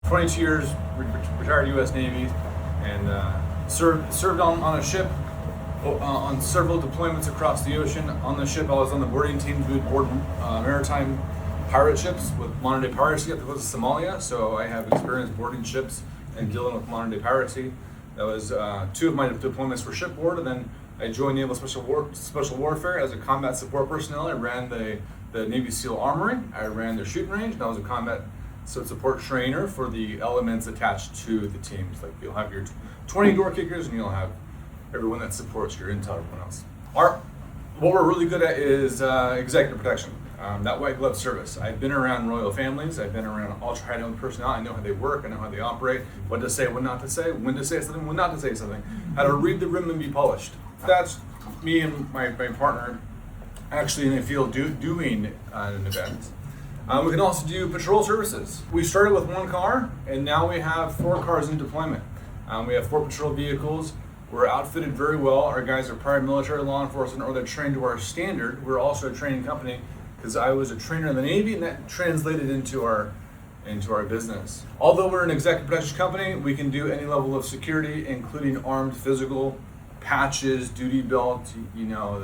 22 years, retired U.S. Navy, and served on a ship on several deployments across the ocean. On the ship, I was on the boarding team. We would board maritime pirate ships with modern-day piracy up the coast of Somalia. So I have experience boarding ships and dealing with modern-day piracy. That was 2 of my deployments were shipboard, and then I joined Naval Special Warfare as a combat support personnel. I ran the Navy SEAL Armory. I ran their shooting range, and I was a combat support trainer for the elements attached to the teams. Like you'll have your 20 door kickers, and you'll have everyone that supports your intel, everyone else. What we're really good at is executive protection. That white glove service. I've been around royal families. I've been around ultra high net personnel. I know how they work. I know how they operate. What to say, what not to say. When to say something, when not to say something. How to read the room and be polished. That's me and my partner actually in the field doing an event. We can also do patrol services. We started with 1 car, and now we have 4 cars in deployment. We have 4 patrol vehicles. We're outfitted very well. Our guys are prior military, law enforcement, or they're trained to our standard. We're also a training company because I was a trainer in the Navy, and that translated into our business. Although we're an executive protection company, we can do any level of security, including armed physical, patches, duty belt, you know,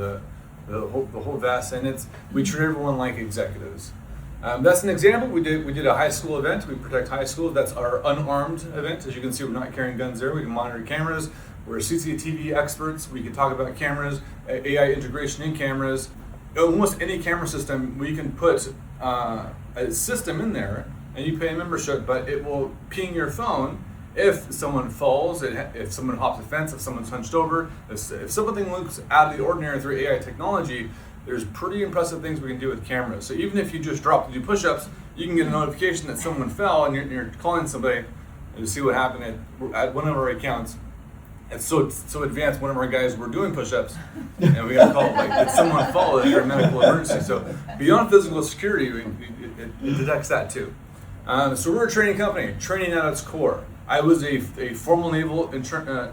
the whole vest, and we treat everyone like executives. That's an example. We did a high school event. We protect high schools. That's our unarmed event. As you can see, we're not carrying guns there. We can monitor cameras. We're CCTV experts. We can talk about cameras, AI integration in cameras. Almost any camera system, we can put a system in there, and you pay a membership, but it will ping your phone if someone falls, if someone hops a fence, if someone's hunched over, if something looks out of the ordinary through AI technology. There's pretty impressive things we can do with cameras. So even if you just drop to do push-ups, you can get a notification that someone fell, and you're calling somebody to see what happened at one of our accounts. It's so advanced. One of our guys were doing push-ups, and we got a call like, did someone fall? Is there a medical emergency? So beyond physical security, it detects that too. So we're a training company, training at its core. I was a formal naval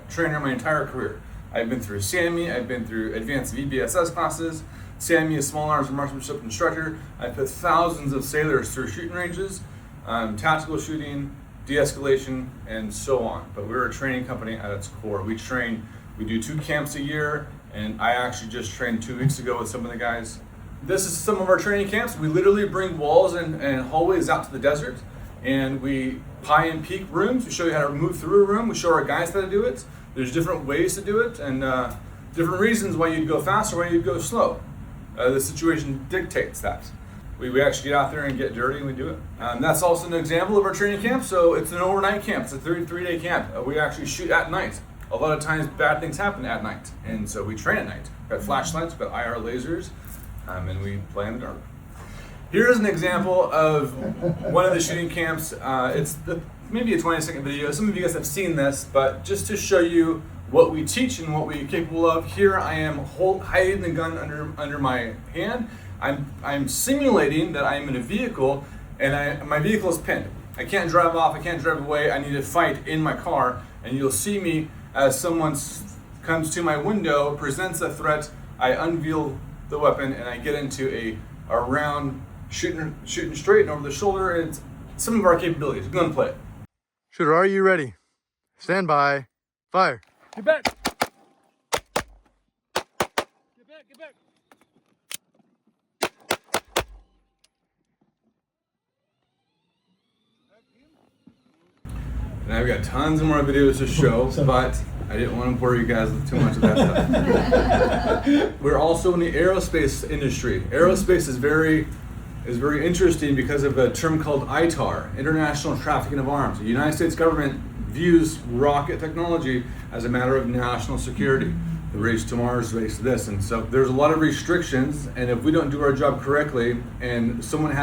trainer my entire career. I've been through SAMI, I've been through advanced VBSS classes. SAMI is small arms marksmanship instructor. I put thousands of sailors through shooting ranges, tactical shooting, de-escalation, and so on. But we're a training company at its core. We do 2 camps a year, and I actually just trained 2 weeks ago with some of the guys. This is some of our training camps. We literally bring walls and hallways out to the desert, and we high and peak rooms. We show you how to move through a room. We show our guys how to do it. There's different ways to do it, and different reasons why you'd go fast or why you'd go slow. The situation dictates that. We actually get out there and get dirty, and we do it. That's also an example of our training camp. So it's an overnight camp. It's a 33-day camp. We actually shoot at night. A lot of times bad things happen at night, and so we train at night. We've got flashlights, we've got IR lasers, and we play in the dark. Here's an example of one of the shooting camps. It's maybe a 20-second video. Some of you guys have seen this, but just to show you what we teach and what we're capable of, here I am hiding the gun under my hand. I'm simulating that I'm in a vehicle, and my vehicle is pinned. I can't drive off, I can't drive away, I need to fight in my car, and you'll see me as someone comes to my window, presents a threat, I unveil the weapon, and I get into a round shooting straight and over the shoulder. It's some of our capabilities. We're gonna play it. Shooter, are you ready? Stand by, fire. Get back! Get back, get back! And I've got tons of more videos to show, but I didn't want to bore you guys with too much of that stuff. We're also in the aerospace industry. Aerospace is very interesting because of a term called ITAR, International Trafficking of Arms. The United States government views rocket technology as a matter of national security. The race to Mars, the race to this, and so there's a lot of restrictions, and if we don't do our job correctly, and someone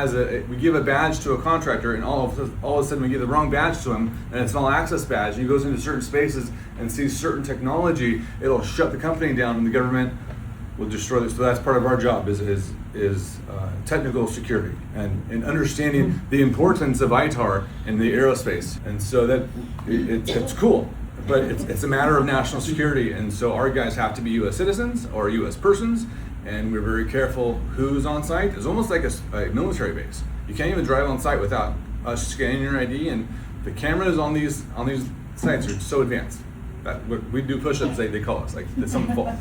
we give a badge to a contractor, and all of a sudden we give the wrong badge to him, and it's an all-access badge, and he goes into certain spaces and sees certain technology, it'll shut the company down, and the government will destroy this. So that's part of our job is technical security and understanding the importance of ITAR in the aerospace, and so that it's cool. But it's a matter of national security, and so our guys have to be U.S. citizens or U.S. persons, and we're very careful who's on site. It's almost like a military base. You can't even drive on site without us scanning your ID and The cameras on these sites are so advanced that we do push-ups. They call us like it's something fault.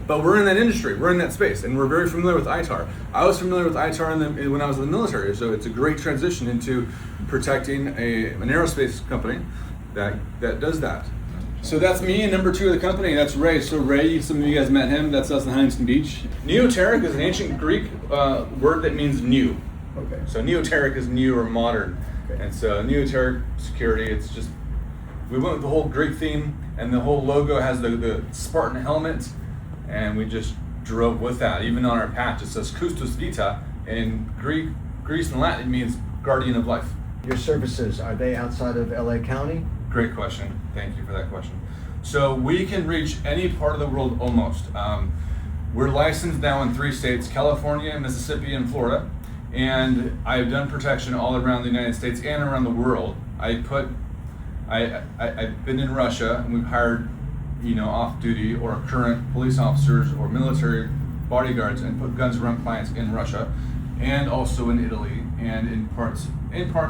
But we're in that industry. We're in that space, and we're very familiar with ITAR. I was familiar with ITAR when I was in the military, so it's a great transition into protecting an aerospace company that does that. So that's me, and number 2 of the company, that's Ray. So Ray, some of you guys met him. That's us in Huntington Beach. Neoteric is an ancient Greek word that means new. Okay. So Neoteric is new or modern. Okay. And so Neoteric security, it's just, we went with the whole Greek theme, and the whole logo has the Spartan helmet, and we just drove with that. Even on our patch, it says Custos Vita. In Greece and Latin, it means guardian of life. Your services, are they outside of LA County? Great question. Thank you for that question. So we can reach any part of the world almost. We're licensed now in 3 states, California, Mississippi, and Florida. And I've done protection all around the United States and around the world. I've been in Russia, and we've hired, off-duty or current police officers or military bodyguards and put guns around clients in Russia, and also in Italy, and in parts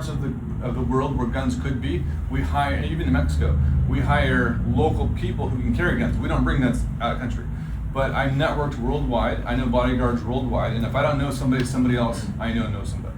of the world where guns could be. We hire, even in Mexico, we hire local people who can carry guns. We don't bring guns out of country. But I'm networked worldwide. I know bodyguards worldwide, and if I don't know somebody else I know somebody.